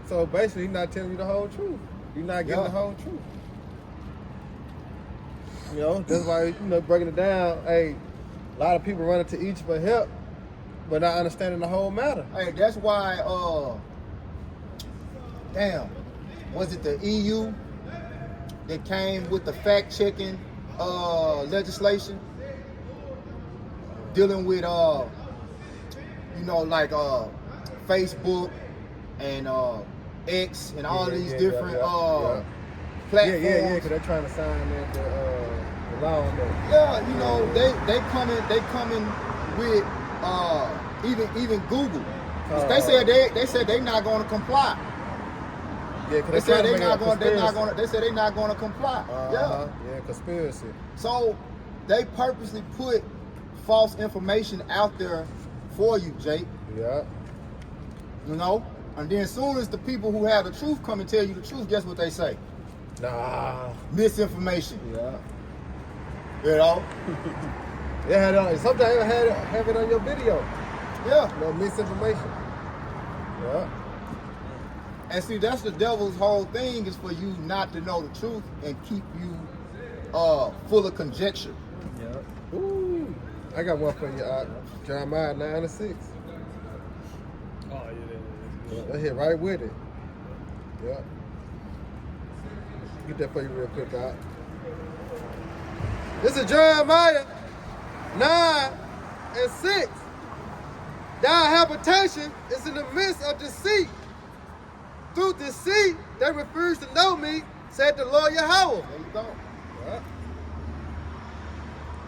So basically, he's not telling you the whole truth. You're not getting the whole truth. You know, that's why, breaking it down, hey, a lot of people running to each for help, but not understanding the whole matter. Hey, that's why, was it the EU that came with the fact-checking legislation dealing with, Facebook and X and all these different platforms? Yeah, because they're trying to sign the law on that. Yeah, they coming with even Google. They said they're not going to comply. Yeah, they said they're not going to comply. Yeah, conspiracy. So they purposely put false information out there for you, Jake. Yeah. And then as soon as the people who have the truth come and tell you the truth, guess what they say? Nah. Misinformation. Yeah. Sometimes you have it on your video. Yeah. Misinformation. Yeah. And see, that's the devil's whole thing, is for you not to know the truth and keep you full of conjecture. Yeah. Ooh. I got one for you, Jeremiah 9:6. Oh, yeah. That hit right with it. Yeah. Get that for you real quick, Doc. This is Jeremiah 9:6. Thy habitation is in the midst of deceit. Through deceit, they refuse to know me, said the Lord Yahweh. There you go.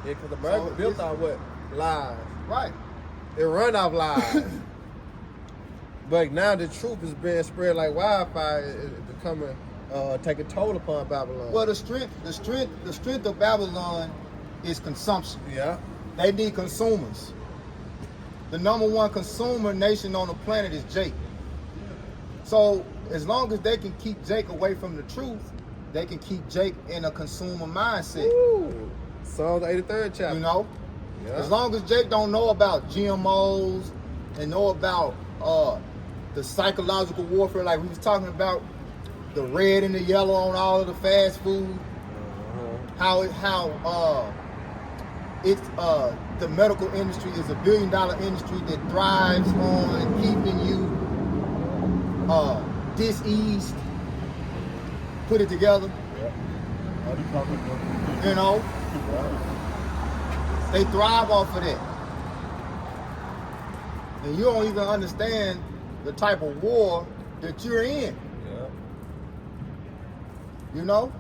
Yeah, because the Bible built on what? Lies. Right. It run off lies. But now the truth is being spread like wildfire. It's becoming, taking toll upon Babylon. Well, the strength of Babylon is consumption. Yeah. They need consumers. The number one consumer nation on the planet is Jake. So as long as they can keep Jake away from the truth, they can keep Jake in a consumer mindset. Ooh. Psalm 83rd chapter. Yeah. As long as Jake don't know about GMOs and know about the psychological warfare, like we was talking about, the red and the yellow on all of the fast food, how the medical industry is $1 billion industry that thrives on keeping you diseased. Put it together. They thrive off of that. And you don't even understand the type of war that you're in. That's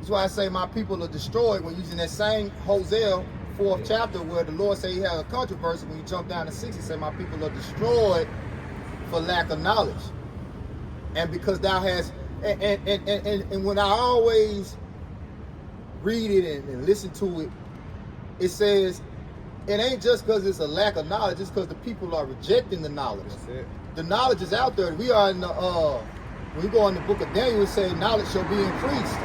why I say my people are destroyed, when using that same Hosea 4th chapter where the Lord say he has a controversy. When you jump down to 6, he said my people are destroyed for lack of knowledge. And because thou hast, and when I always read it and listen to it, it says it ain't just because it's a lack of knowledge, it's because the people are rejecting the knowledge. That's it. The knowledge is out there. We are in the when we go in the book of Daniel, it says knowledge shall be increased.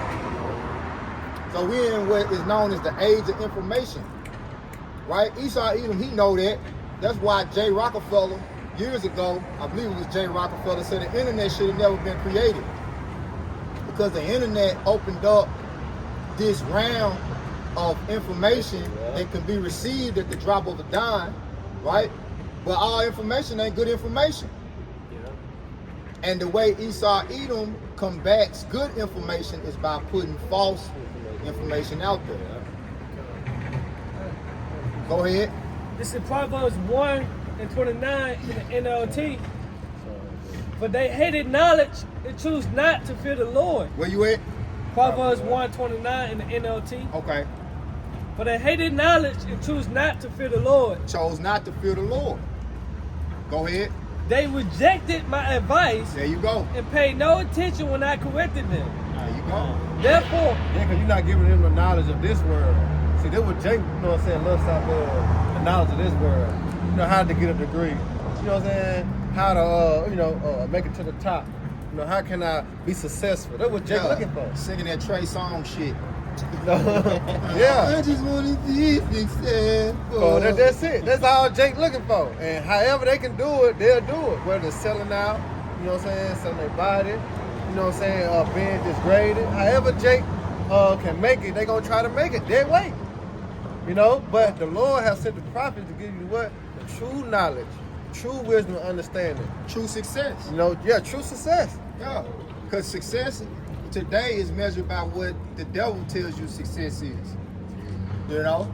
So we're in what is known as the age of information, right? Esau Edom, he know that. That's why Jay Rockefeller, years ago, I believe it was Jay Rockefeller, said the internet should have never been created, because the internet opened up this realm of information that can be received at the drop of a dime, right? But all information ain't good information. And the way Esau Edom combats good information is by putting false information out there. Go ahead. This is Proverbs 1:29 in the NLT. But they hated knowledge and choose not to fear the Lord. Where you at? Proverbs 1:29 in the NLT. Okay. But they hated knowledge and choose not to fear the Lord. Chose not to fear the Lord. Go ahead. They rejected my advice. There you go. And paid no attention when I corrected them. There you go. Therefore, because you're not giving them the knowledge of this world. See, that was Jake, loves out the knowledge of this world. How to get a degree. You know what I'm saying? How to, make it to the top. How can I be successful? That's what Jake looking for. Singing that Trey Songz shit. Yeah. I just want to be successful. Oh, that's it. That's all Jake looking for. And however they can do it, they'll do it. Whether it's selling out, you know what I'm saying, selling their body, you know what I'm saying, being degraded. However Jake can make it, they gonna try to make it their way. You know, but the Lord has sent the prophets to give you what? The true knowledge, true wisdom and understanding. True success. You know, yeah, true success. Yeah. Because success today is measured by what the devil tells you success is. You know?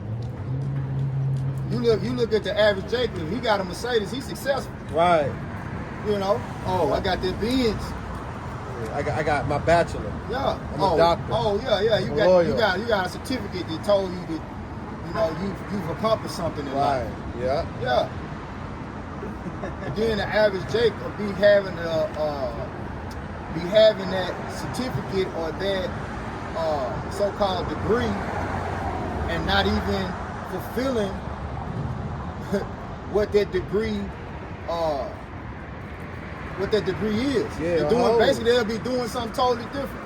You look at the average Jacob, he got a Mercedes, he's successful. Right. You know? Oh, I got that Benz. I got my bachelor. Yeah. I'm a doctor. Oh yeah. You I'm got loyal. you got a certificate that told you that you've accomplished something in life. Yeah. Yeah. And then the average Jacob be having that certificate or that so-called degree and not even fulfilling what that degree is. Yeah, Basically they'll be doing something totally different.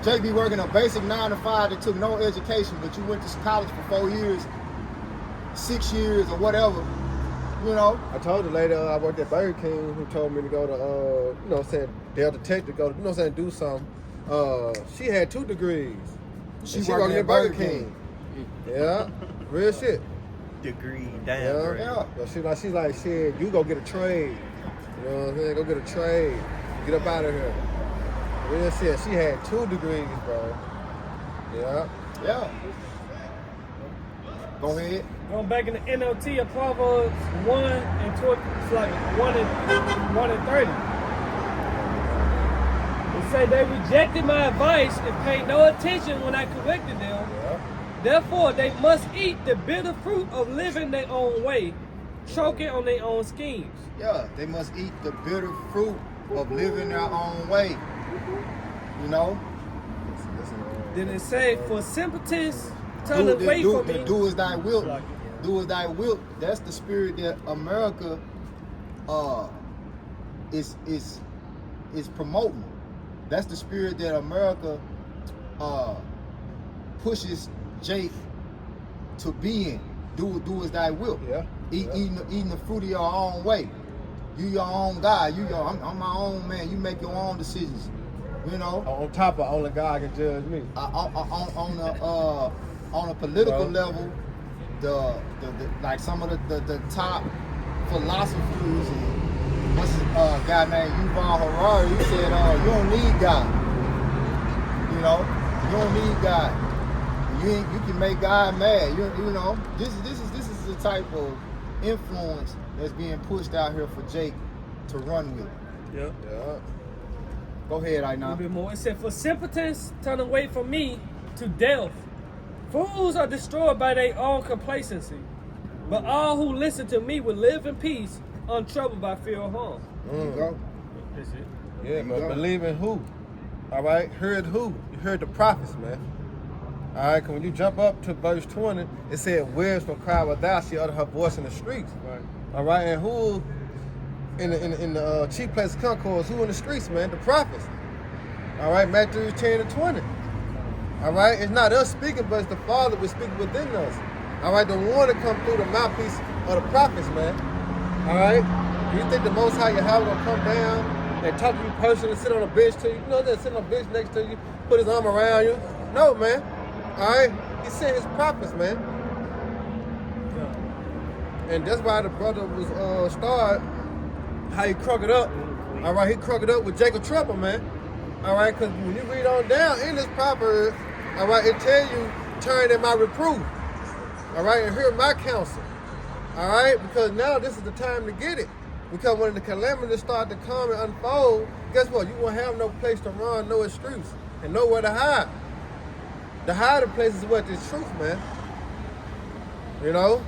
Jay be working a basic 9 to 5 that took no education, but you went to college for 4 years, 6 years, or whatever. You know. I told the lady I worked at Burger King who told me to go to, you know what I'm saying, Delta Tech to go, you know what I'm saying, do something. She had 2 degrees. She worked at Burger King. Yeah, real shit. Degree down. Yeah. So she's like, shit, you go get a trade. You know what I'm saying? Go get a trade. Get up out of here. Real shit. She had 2 degrees, bro. Yeah. Yeah. Go ahead. Going back in the NLT of Proverbs 1 and 20, it's like 1 and 30. It say they rejected my advice and paid no attention when I corrected them. Yeah. Therefore, they must eat the bitter fruit of living their own way, choking on their own schemes. Yeah, they must eat the bitter fruit of living their own way. You know? Then it say, for simpletons turn away from me. Do as thy wilt. Do as thy wilt. That's the spirit that America is promoting. That's the spirit that America pushes Jake to be in. Do as thy wilt. Yeah. Eating the fruit of your own way. You your own guy. I'm my own man. You make your own decisions. You know. On top of only God can judge me. On a political level, the like some of the top philosophers, and what's a guy named Yuval Harari, he said, you don't need God. You know, you don't need God. You can make God mad. You know, this is the type of influence that's being pushed out here for Jake to run with. Yeah. Go ahead, A Aina. little bit more. It said, for simpletons turn away from me to death. Fools are destroyed by their own complacency. But all who listen to me will live in peace, untroubled by fear or harm. There you go. That's it. Yeah, but believe in who? All right, heard who? You heard the prophets, man. All right, because when you jump up to verse 20, it said, wisdom cry without, she uttered her voice in the streets. Right. All right, and who in the chief place of concourse, who in the streets, man? The prophets. All right, Matthew 10 and 20. All right, it's not us speaking, but it's the Father who's speaking within us. All right, the one that come through the mouthpiece of the prophets, man. All right, do you think the Most High Yahweh gonna come down and talk to you personally, sit on a bench to you? You know that, sit on a bench next to you, put his arm around you? No, man. All right, he sent his prophets, man. And that's why the brother was started, how he crunk it up. All right, he crunk it up with Jacob Trouble, man. All right, because when you read on down in this proverb, all right, it tell you, turn in my reproof. All right, and hear my counsel. All right, because now this is the time to get it. Because when the calamities start to come and unfold, guess what? You won't have no place to run, no excuse, and nowhere to hide. The hiding place is what? This truth, man. You know?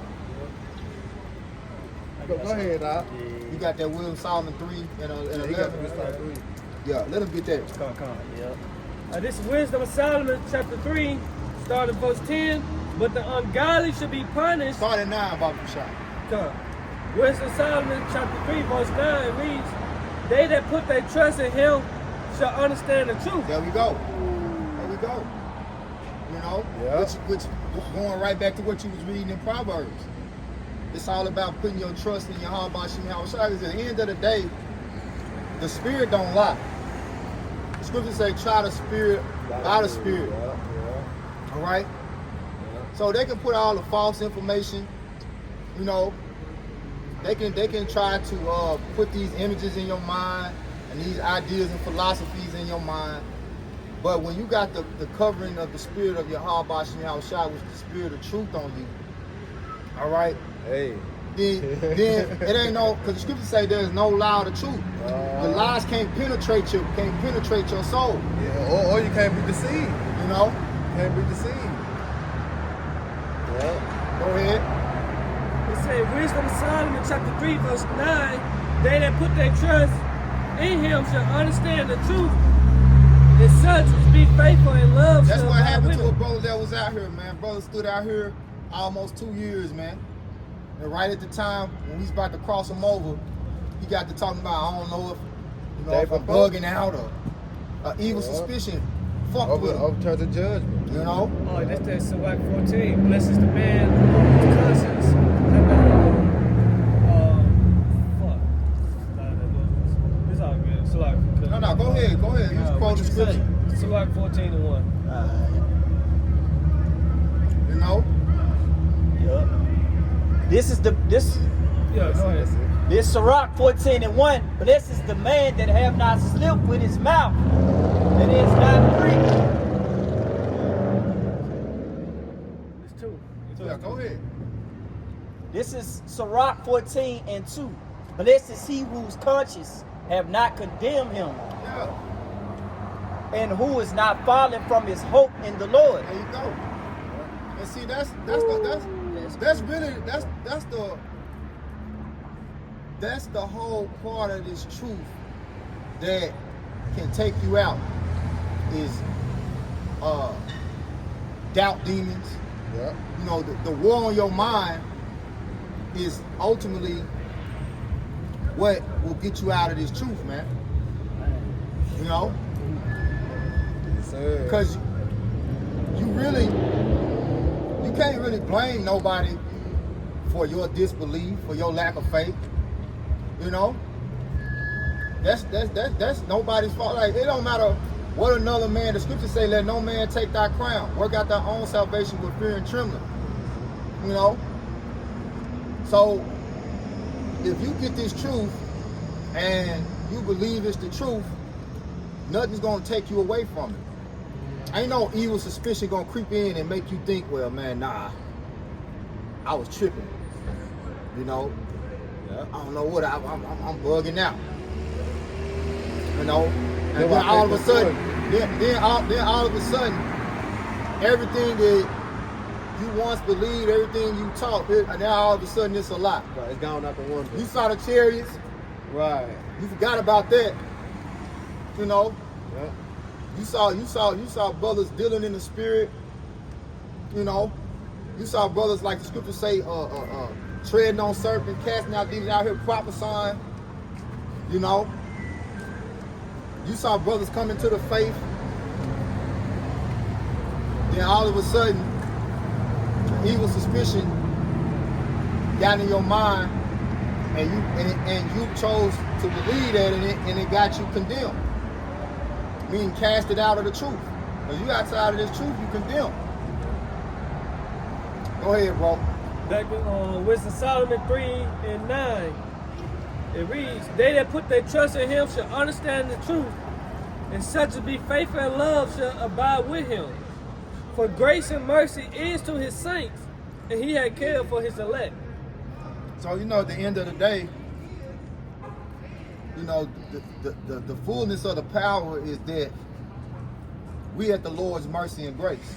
Go ahead, Doc. You got that William Solomon 3 and 11. Yeah, let him get that. Come on. Yeah. This is Wisdom of Solomon, chapter 3, starting verse 10. But the ungodly should be punished. Start at 9, Bobby Shot. Wisdom of Solomon, chapter 3, verse 9 reads, they that put their trust in him shall understand the truth. There we go. There we go. You know? Yeah. Which going right back to what you was reading in Proverbs. It's all about putting your trust in your heart by Shimei Hawashai. Because at the end of the day, the spirit don't lie. The scriptures say, try the spirit by the spirit. All right? So they can put all the false information, you know, they can try to put these images in your mind and these ideas and philosophies in your mind. But when you got the covering of the spirit of your Yahweh Shem Yahushua, which is the spirit of truth on you, all right? Hey. Then it ain't no, because the scriptures say there's no lie of the truth. The lies can't penetrate your soul. Yeah, or you can't be deceived. You know? You can't be deceived. Yeah. Go ahead. It says, Wisdom of Solomon, chapter 3, verse 9, they that put their trust in him shall understand the truth, and such as be faithful and love. That's what happened to a brother that was out here, man. Brother stood out here almost 2 years, man. And right at the time when we was about to cross him over, he got to talking about, I don't know if I'm bugging out or evil suspicion. Fuck with him. Overturn the judgment. You know? Oh, that's that Sirach 14. Blesses the man whose conscience. Fuck. It's all good. Sirach. No, go ahead. You just quote the scripture. Sirach 14:1. You know? Yup. This Yeah, go ahead. This Sirach 14:1. But this is the man that have not slipped with his mouth, that is not free. It's two. Yeah, go ahead. This is Sirach 14:2. But this is he whose conscience have not condemned him, Yeah. and who is not fallen from his hope in the Lord. There you go. And see, that's the whole part of this truth that can take you out is doubt demons. Yeah. You know, the war on your mind is ultimately what will get you out of this truth, man. You know? Yes, sir. Because you can't really blame nobody for your disbelief, for your lack of faith. You know? That's nobody's fault. Like, it don't matter what another man, the scriptures say, let no man take thy crown. Work out thy own salvation with fear and trembling. You know? So, if you get this truth and you believe it's the truth, nothing's gonna take you away from it. Ain't no evil suspicion gonna creep in and make you think, well, man, nah, I was tripping. You know? Yeah. I don't know what, I'm bugging out. You know? And Yeah, then I all of think a that's sudden, then all of a sudden, everything that you once believed, everything you taught, and now all of a sudden it's a lie. Right, it's gone out the window. You saw the chariots, Right. you forgot about that. You know? Yeah. You saw brothers dealing in the spirit. You know? You saw brothers, like the scriptures say, treading on serpents, casting out demons, out here prophesying. You know? You saw brothers come into the faith. Then all of a sudden, evil suspicion got in your mind, and you chose to believe that, and it got you condemned. Meaning cast it out of the truth. Because you outside of this truth, you condemn. Go ahead, bro. Back in Wisdom of Solomon 3:9, it reads, they that put their trust in him shall understand the truth, and such as be faithful and love shall abide with him. For grace and mercy is to his saints, and he had cared for his elect. So, you know, at the end of the day, you know, the fullness of the power is that we at the Lord's mercy and grace.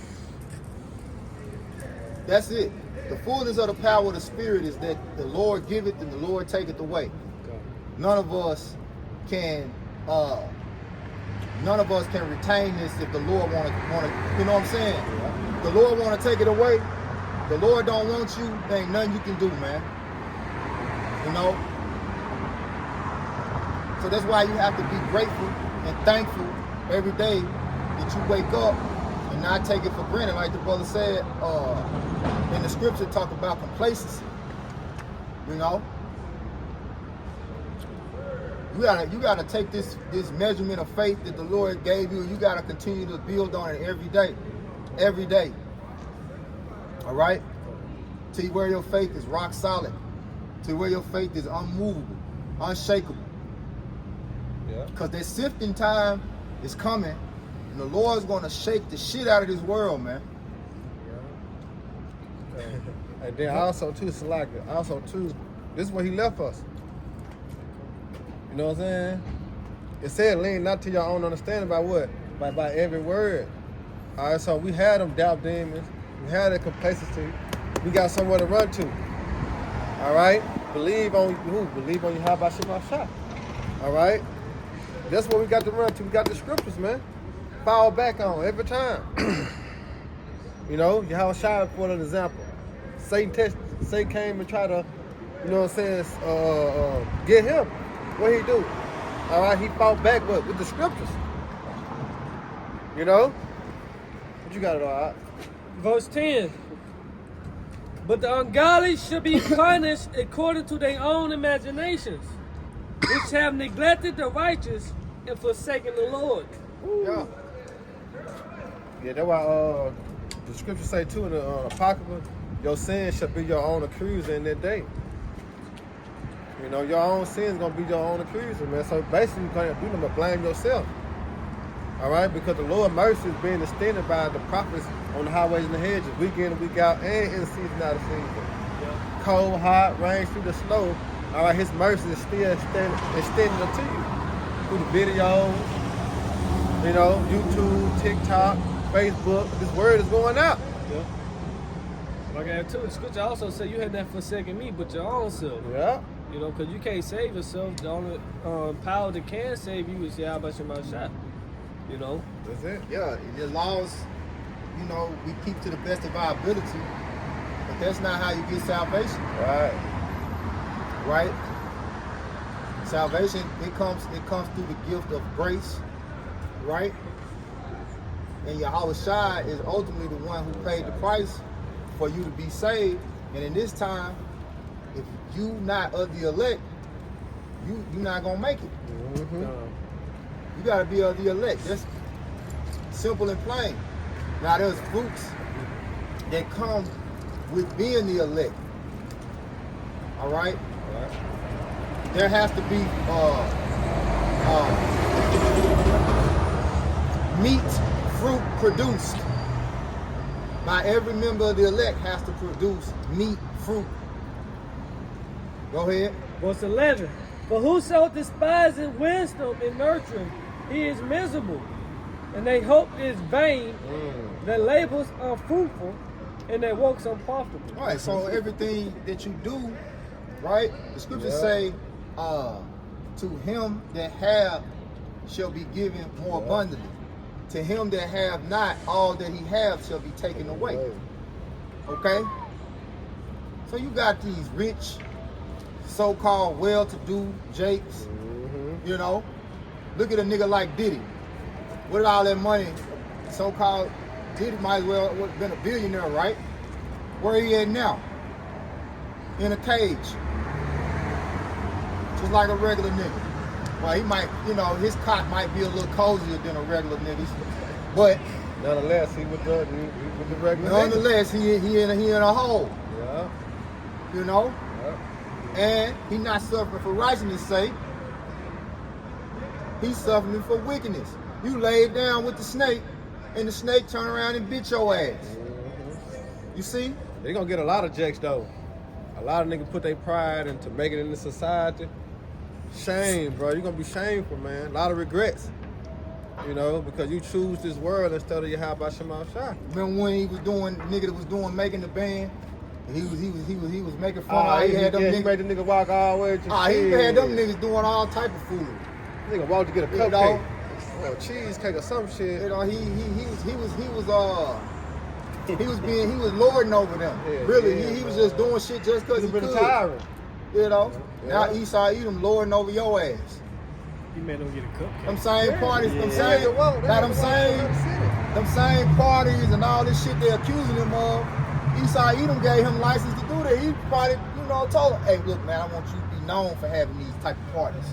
That's it. The fullness of the power of the Spirit is that the Lord giveth and the Lord taketh away. Okay. None of us can retain this if the Lord want to, you know what I'm saying? Yeah. The Lord want to take it away. The Lord don't want you. There ain't nothing you can do, man. You know? So that's why you have to be grateful and thankful every day that you wake up and not take it for granted. Like the brother said, in the scripture talk about complacency. You know? You gotta take this measurement of faith that the Lord gave you. You gotta continue to build on it every day. Every day. All right? Till where your faith is rock solid. Till where your faith is unmovable, unshakable. Yeah. Because that sifting time is coming, and the Lord's gonna shake the shit out of this world, man. And then also too, Salaka, also too, this is where he left us. You know what I'm saying? It said lean not to your own understanding by what? By every word. All right, so we had them doubt demons. We had that complacency. We got somewhere to run to. All right? Believe on who? Believe on Yahweh Shah. All right? That's what we got to run to. We got the scriptures, man. Fall back on every time. You know, Yahweh Shah for an example. Satan came and tried to, you know what I'm saying, get him. What he do? All right, he fought back with the scriptures. You know? What you got it all right? Verse 10. But the ungodly shall be punished according to their own imaginations, which have neglected the righteous and forsaken the Lord. Yeah. Yeah, that's why the scriptures say too in the Apocalypse, your sin shall be your own accuser in that day. You know, your own sin is gonna be your own accuser, man. So basically, you can't do nothing but blame yourself. All right, because the Lord's mercy is being extended by the prophets on the highways and the hedges, week in and week out, and in the season out of season. Yeah. Cold, hot, rain, through the snow. All right, His mercy is still extended unto you through the videos, you know, YouTube, TikTok, Facebook. This word is going out. Yeah. Like I too, the scripture also said you had not forsaken me, but your own self. Yeah. You know, because you can't save yourself. The only power that can save you is Yahweh Shah. You know? That's it. Yeah, the laws, you know, we keep to the best of our ability, but that's not how you get salvation. Right. Right? Salvation, it comes through the gift of grace, right? And Yahweh Shai is ultimately the one who paid the price for you to be saved. And in this time, if you not of the elect, you not gonna make it. Mm-hmm. You gotta be of the elect. That's simple and plain. Now there's fruits that come with being the elect. All right? There has to be meat, fruit produced. By every member of the elect has to produce meat, fruit. Go ahead. Verse 11. For whoso despises wisdom and nurturing, he is miserable, and their hope is vain. Their labors are fruitful, and their works unprofitable. All right, so everything that you do, right? The scriptures say, to him that have shall be given more abundantly. To him that have not, all that he have shall be taken away. Okay? So you got these rich, so-called well-to-do Jakes, you know? Look at a nigga like Diddy. With all that money, so-called Diddy might as well have been a billionaire, right? Where he at now? In a cage. Just like a regular nigga. Well, he might, you know, his cot might be a little cozier than a regular nigga's, but nonetheless, he with the regular. Nonetheless, he in a hole. Yeah. You know? Yeah. And he not suffering for righteousness' sake. He's suffering for wickedness. You laid down with the snake, and the snake turn around and bit your ass. You see? They gonna get a lot of jacks though. A lot of niggas put their pride into making it in the society. Shame, bro. You're gonna be shameful, man. A lot of regrets. You know, because you choose this world instead of Yahweh Shema Shah. Remember when he was doing, nigga that was doing making the band? He was making fun of. He made the nigga walk all the way to he had them niggas doing all type of food. Nigga walked to get a cupcake. Know, or cheesecake or some shit. You know, he was lording over them. Yeah, really, yeah, he was just doing shit just because he could. Tiring. You know, yeah. Now Esau Edom lording over your ass. You made them get a cupcake. Them same parties, them same parties and all this shit they're accusing him of. Esau Edom gave him license to do that. He probably, you know, told him, hey, look, man, I want you to be known for having these type of parties.